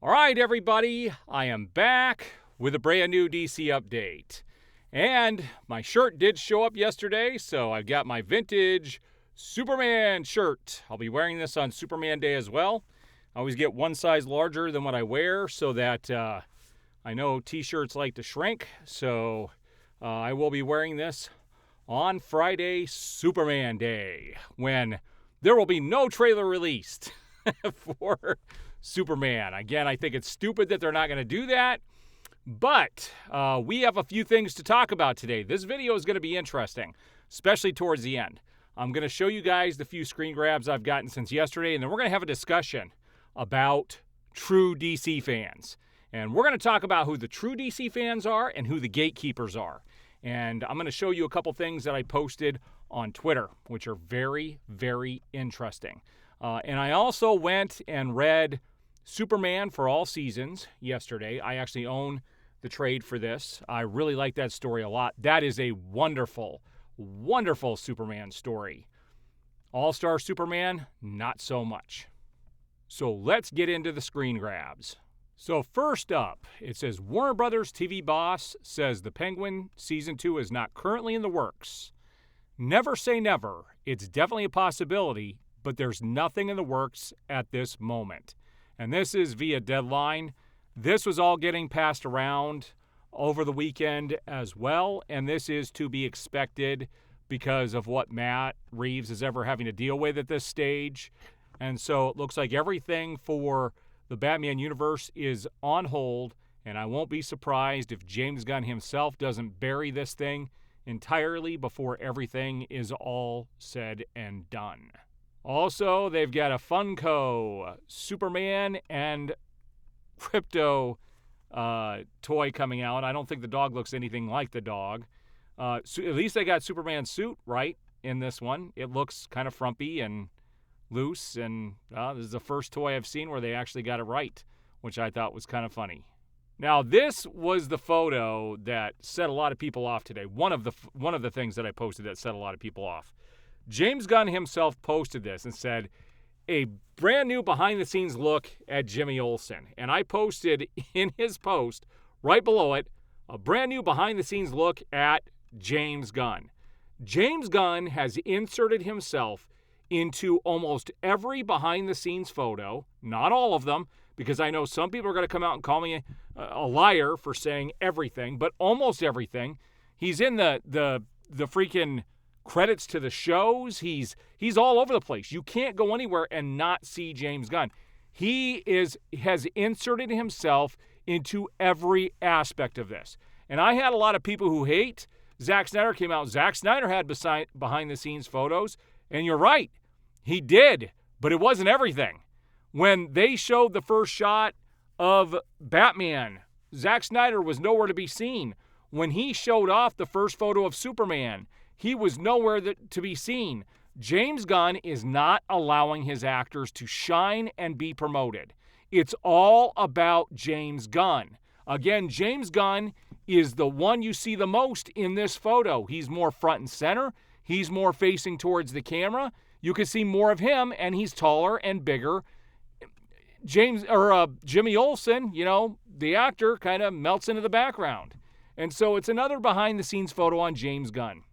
All right, everybody, I am back with a brand new DC update. And my shirt did show up yesterday, so I've got my vintage Superman shirt. I'll be wearing this on Superman Day as well. I always get one size larger than what I wear so that I know t-shirts like to shrink. So I will be wearing this on Friday, Superman Day, when there will be no trailer released for Superman. Again, I think it's stupid that they're not going to do that, but we have a few things to talk about today. This video is going to be interesting, especially towards the end. I'm going to show you guys the few screen grabs I've gotten since yesterday, and then we're going to have a discussion about true DC fans. And we're going to talk about who the true DC fans are and who the gatekeepers are. And I'm going to show you a couple things that I posted on Twitter, which are very, very interesting. And I also went and read Superman for All Seasons yesterday. I actually own the trade for this. I really like that story a lot. That is a wonderful, wonderful Superman story. All-Star Superman, not so much. So let's get into the screen grabs. So first up, it says Warner Brothers TV boss says The Penguin Season 2 is not currently in the works. Never say never. It's definitely a possibility, but there's nothing in the works at this moment. And this is via Deadline. This was all getting passed around over the weekend as well, and this is to be expected because of what Matt Reeves is ever having to deal with at this stage. And so it looks like everything for the Batman universe is on hold, and I won't be surprised if James Gunn himself doesn't bury this thing entirely before everything is all said and done. Also, they've got a Funko Superman and Crypto toy coming out. I don't think the dog looks anything like the dog. So at least they got Superman's suit right in this one. It looks kind of frumpy and loose, and this is the first toy I've seen where they actually got it right, which I thought was kind of funny. Now, this was the photo that set a lot of people off today. One of the things that I posted that set a lot of people off. James Gunn himself posted this and said, a brand new behind-the-scenes look at Jimmy Olsen. And I posted in his post, right below it, a brand new behind-the-scenes look at James Gunn. James Gunn has inserted himself into almost every behind-the-scenes photo, not all of them, because I know some people are going to come out and call me a liar for saying everything, but almost everything. He's in the freaking credits to the shows. He's all over the place. You can't go anywhere and not see James Gunn. He has inserted himself into every aspect of this. And I had a lot of people who hate Zack Snyder came out. Zack Snyder had behind-the-scenes photos, and you're right, he did, but it wasn't everything. When they showed the first shot of Batman, Zack Snyder was nowhere to be seen. When he showed off the first photo of Superman, he was nowhere to be seen. James Gunn is not allowing his actors to shine and be promoted. It's all about James Gunn. Again, James Gunn is the one you see the most in this photo. He's more front and center. He's more facing towards the camera. You can see more of him, and he's taller and bigger. Jimmy Olsen, the actor, kind of melts into the background. And so it's another behind-the-scenes photo on James Gunn.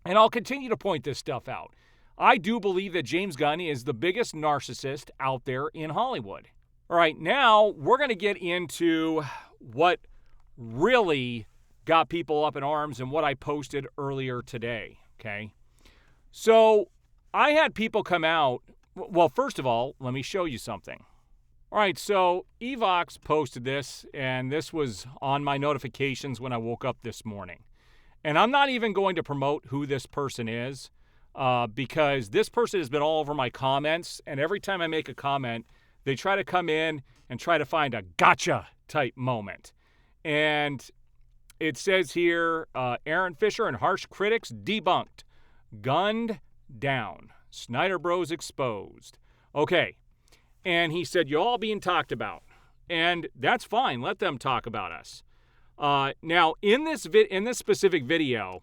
And I'll continue to point this stuff out. I do believe that James Gunn is the biggest narcissist out there in Hollywood. All right, now we're going to get into what really got people up in arms and what I posted earlier today, okay? So I had people come out. Well, first of all, let me show you something. All right, so Evox posted this, and this was on my notifications when I woke up this morning. And I'm not even going to promote who this person is because this person has been all over my comments, and every time I make a comment, they try to come in and try to find a gotcha type moment. And it says here, Aaron Fisher and harsh critics debunked. Gunned down. Snyder Bros exposed. Okay. And he said, you're all being talked about. And that's fine. Let them talk about us. Now, in this specific video,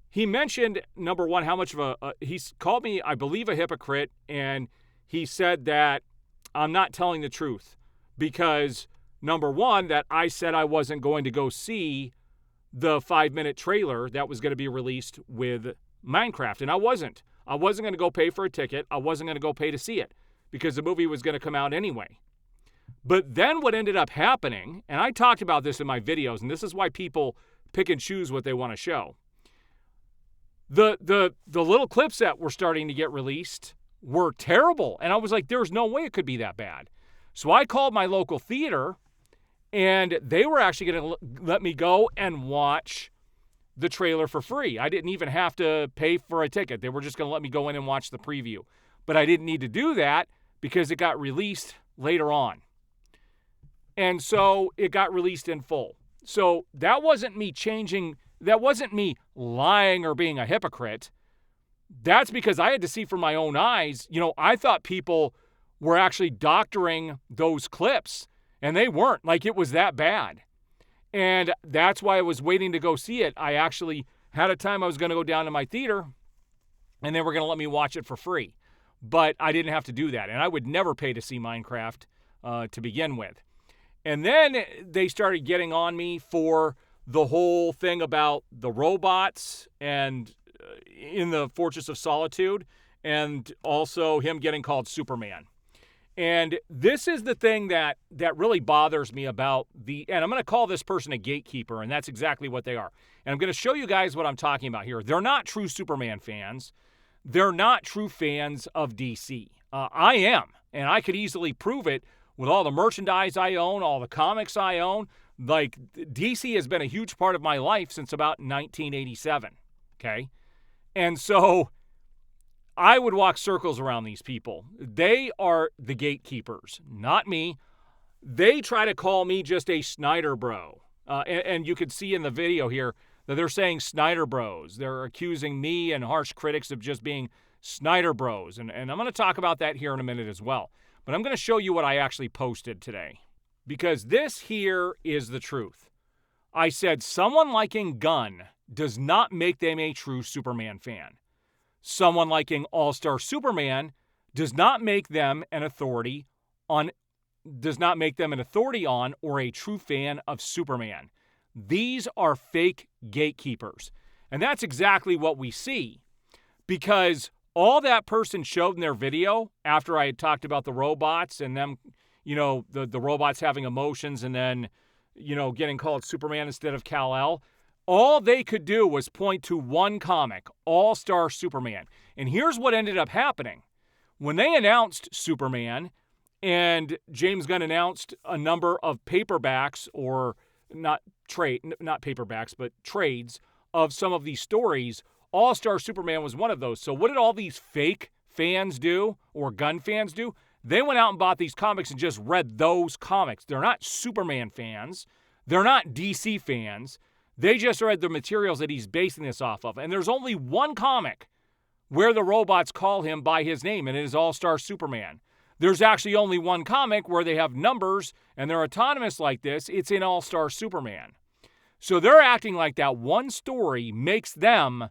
he mentioned, number one, how much of he's called me, I believe, a hypocrite, and he said that I'm not telling the truth. because, number one, that I said I wasn't going to go see the 5-minute trailer that was going to be released with Minecraft. And I wasn't. I wasn't going to go pay for a ticket. I wasn't going to go pay to see it because the movie was going to come out anyway. But then what ended up happening, and I talked about this in my videos, and this is why people pick and choose what they want to show. The little clips that were starting to get released were terrible. And I was like, there's no way it could be that bad. So I called my local theater, and they were actually going to let me go and watch the trailer for free. I didn't even have to pay for a ticket. They were just going to let me go in and watch the preview. But I didn't need to do that because it got released later on. And so it got released in full. So that wasn't me changing. That wasn't me lying or being a hypocrite. That's because I had to see from my own eyes. I thought people were actually doctoring those clips, and they weren't. Like, it was that bad. And that's why I was waiting to go see it. I actually had a time I was going to go down to my theater, and they were going to let me watch it for free. But I didn't have to do that, and I would never pay to see Minecraft to begin with. And then they started getting on me for the whole thing about the robots and in the Fortress of Solitude, and also him getting called Superman. And this is the thing that really bothers me about and I'm going to call this person a gatekeeper, and that's exactly what they are. And I'm going to show you guys what I'm talking about here. They're not true Superman fans. They're not true fans of DC. I am, and I could easily prove it with all the merchandise I own, all the comics I own. Like, DC has been a huge part of my life since about 1987, okay? And so I would walk circles around these people. They are the gatekeepers, not me. They try to call me just a Snyder bro. And you could see in the video here that they're saying Snyder bros. They're accusing me and harsh critics of just being Snyder bros. And I'm going to talk about that here in a minute as well. But I'm going to show you what I actually posted today, because this here is the truth. I said someone liking Gunn does not make them a true Superman fan. Someone liking All-Star Superman does not make them an authority on or a true fan of Superman. These are fake gatekeepers. And that's exactly what we see, because all that person showed in their video after I had talked about the robots and them, the robots having emotions and then, getting called Superman instead of Kal-El, all they could do was point to one comic, All-Star Superman. And here's what ended up happening. When they announced Superman and James Gunn announced a number of paperbacks, or not paperbacks, but trades of some of these stories, All-Star Superman was one of those. So what did all these fake fans do, or Gunn fans do? They went out and bought these comics and just read those comics. They're not Superman fans. They're not DC fans. They just read the materials that he's basing this off of. And there's only one comic where the robots call him by his name, and it is All-Star Superman. There's actually only one comic where they have numbers and they're autonomous like this. It's in All-Star Superman. So they're acting like that one story makes them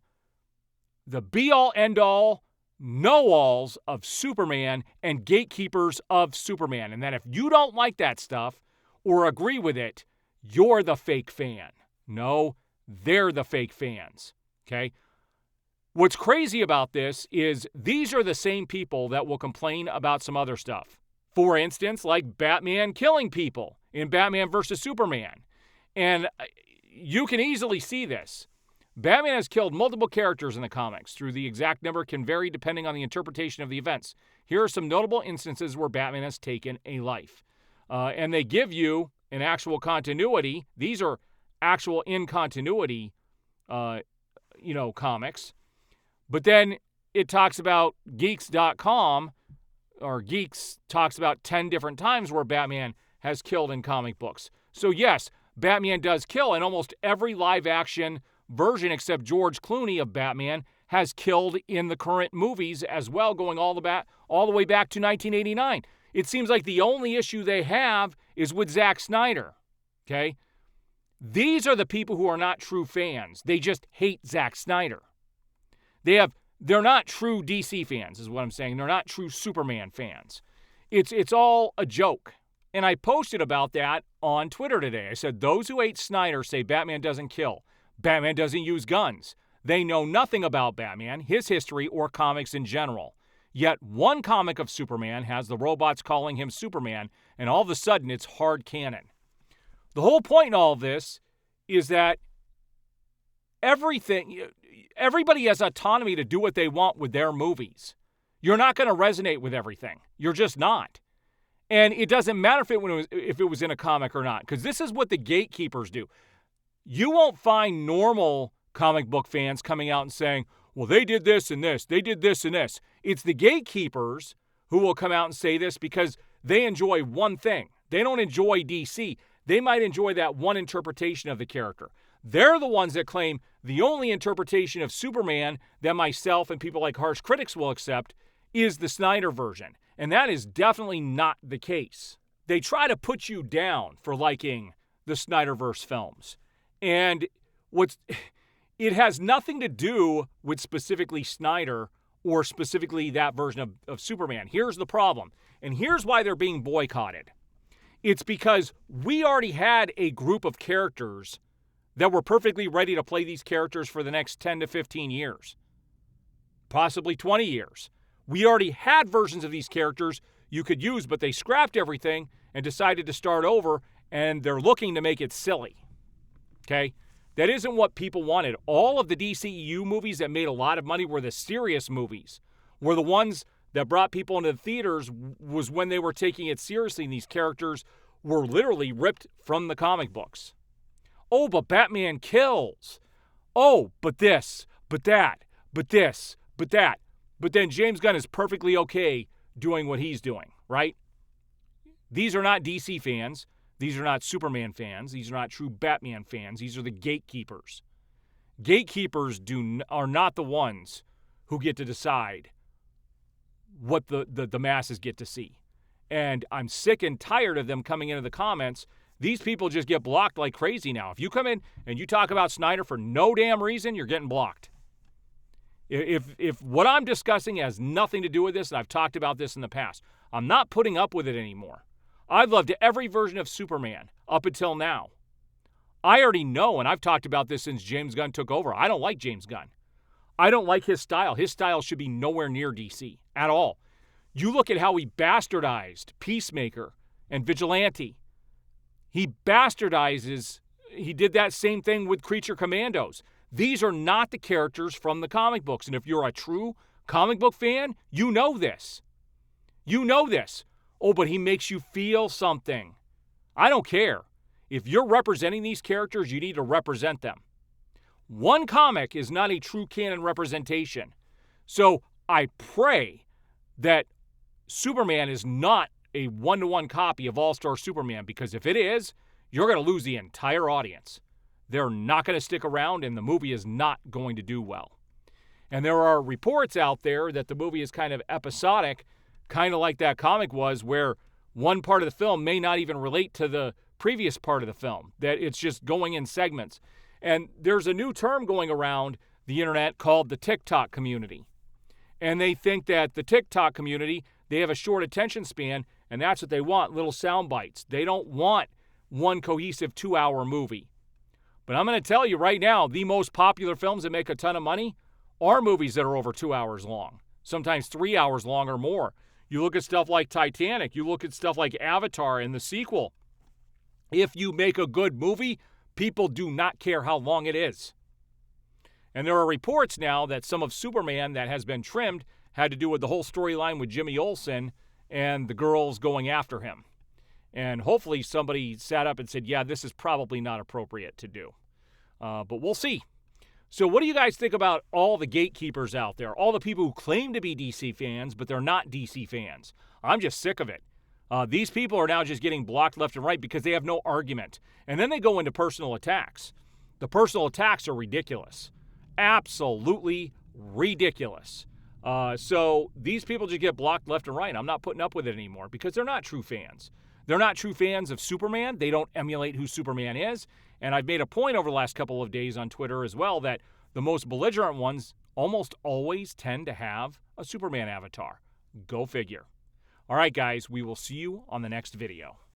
the be-all, end-all, know-alls of Superman and gatekeepers of Superman. And that if you don't like that stuff or agree with it, you're the fake fan. No, they're the fake fans, okay? What's crazy about this is these are the same people that will complain about some other stuff. For instance, like Batman killing people in Batman vs. Superman. And you can easily see this. Batman has killed multiple characters in the comics. Through the exact number can vary depending on the interpretation of the events. Here are some notable instances where Batman has taken a life. And they give you an actual continuity. These are actual in continuity, comics. But then it talks about Geeks.com, or Geeks talks about 10 different times where Batman has killed in comic books. So yes, Batman does kill, and almost every live-action version except George Clooney of Batman has killed in the current movies as well, going all the way back to 1989. It seems like the only issue they have is with Zack Snyder, okay? These are the people who are not true fans. They just hate Zack Snyder. They're not true DC fans, is what I'm saying. They're not true Superman fans. It's all a joke. And I posted about that on Twitter today. I said, those who hate Snyder say Batman doesn't kill. Batman doesn't use guns. They know nothing about Batman, his history, or comics in general. Yet one comic of Superman has the robots calling him Superman, and all of a sudden it's hard canon. The whole point in all of this is that everybody has autonomy to do what they want with their movies. You're not going to resonate with everything. You're just not. And it doesn't matter if it was in a comic or not, because this is what the gatekeepers do. You won't find normal comic book fans coming out and saying, well, they did this and this, they did this and this. It's the gatekeepers who will come out and say this because they enjoy one thing. They don't enjoy DC. They might enjoy that one interpretation of the character. They're the ones that claim the only interpretation of Superman that myself and people like harsh critics will accept is the Snyder version. And that is definitely not the case. They try to put you down for liking the Snyderverse films. And it has nothing to do with specifically Snyder or specifically that version of Superman. Here's the problem. And here's why they're being boycotted. It's because we already had a group of characters that were perfectly ready to play these characters for the next 10 to 15 years. Possibly 20 years. We already had versions of these characters you could use, but they scrapped everything and decided to start over, and they're looking to make it silly. Okay? That isn't what people wanted. All of the DCEU movies that made a lot of money were the serious movies, were the ones that brought people into the theaters was when they were taking it seriously, and these characters were literally ripped from the comic books. Oh, but Batman kills. Oh, but this, but that, but this, but that. But then James Gunn is perfectly okay doing what he's doing, right? These are not DC fans. These are not Superman fans. These are not true Batman fans. These are the gatekeepers. Gatekeepers are not the ones who get to decide what the masses get to see. And I'm sick and tired of them coming into the comments. These people just get blocked like crazy now. If you come in and you talk about Snyder for no damn reason, you're getting blocked. If what I'm discussing has nothing to do with this, and I've talked about this in the past, I'm not putting up with it anymore. I've loved every version of Superman up until now. I already know, and I've talked about this since James Gunn took over, I don't like James Gunn. I don't like his style. His style should be nowhere near DC at all. You look at how he bastardized Peacemaker and Vigilante. He did that same thing with Creature Commandos. These are not the characters from the comic books. And if you're a true comic book fan, you know this. You know this. Oh, but he makes you feel something. I don't care. If you're representing these characters, you need to represent them. One comic is not a true canon representation. So I pray that Superman is not a one-to-one copy of All-Star Superman, because if it is, you're going to lose the entire audience. They're not going to stick around, and the movie is not going to do well. And there are reports out there that the movie is kind of episodic, kind of like that comic was, where one part of the film may not even relate to the previous part of the film, that it's just going in segments. And there's a new term going around the internet called the TikTok community. And they think that the TikTok community, they have a short attention span, and that's what they want, little sound bites. They don't want one cohesive 2-hour movie. But I'm going to tell you right now, the most popular films that make a ton of money are movies that are over 2 hours long, sometimes 3 hours long or more. You look at stuff like Titanic, you look at stuff like Avatar and the sequel. If you make a good movie, people do not care how long it is. And there are reports now that some of Superman that has been trimmed had to do with the whole storyline with Jimmy Olsen and the girls going after him. And hopefully somebody sat up and said, yeah, this is probably not appropriate to do. But we'll see. So what do you guys think about all the gatekeepers out there? All the people who claim to be DC fans, but they're not DC fans. I'm just sick of it. These people are now just getting blocked left and right because they have no argument. And then they go into personal attacks. The personal attacks are ridiculous. Absolutely ridiculous. So these people just get blocked left and right. I'm not putting up with it anymore because they're not true fans. They're not true fans of Superman. They don't emulate who Superman is. And I've made a point over the last couple of days on Twitter as well that the most belligerent ones almost always tend to have a Superman avatar. Go figure. All right, guys, we will see you on the next video.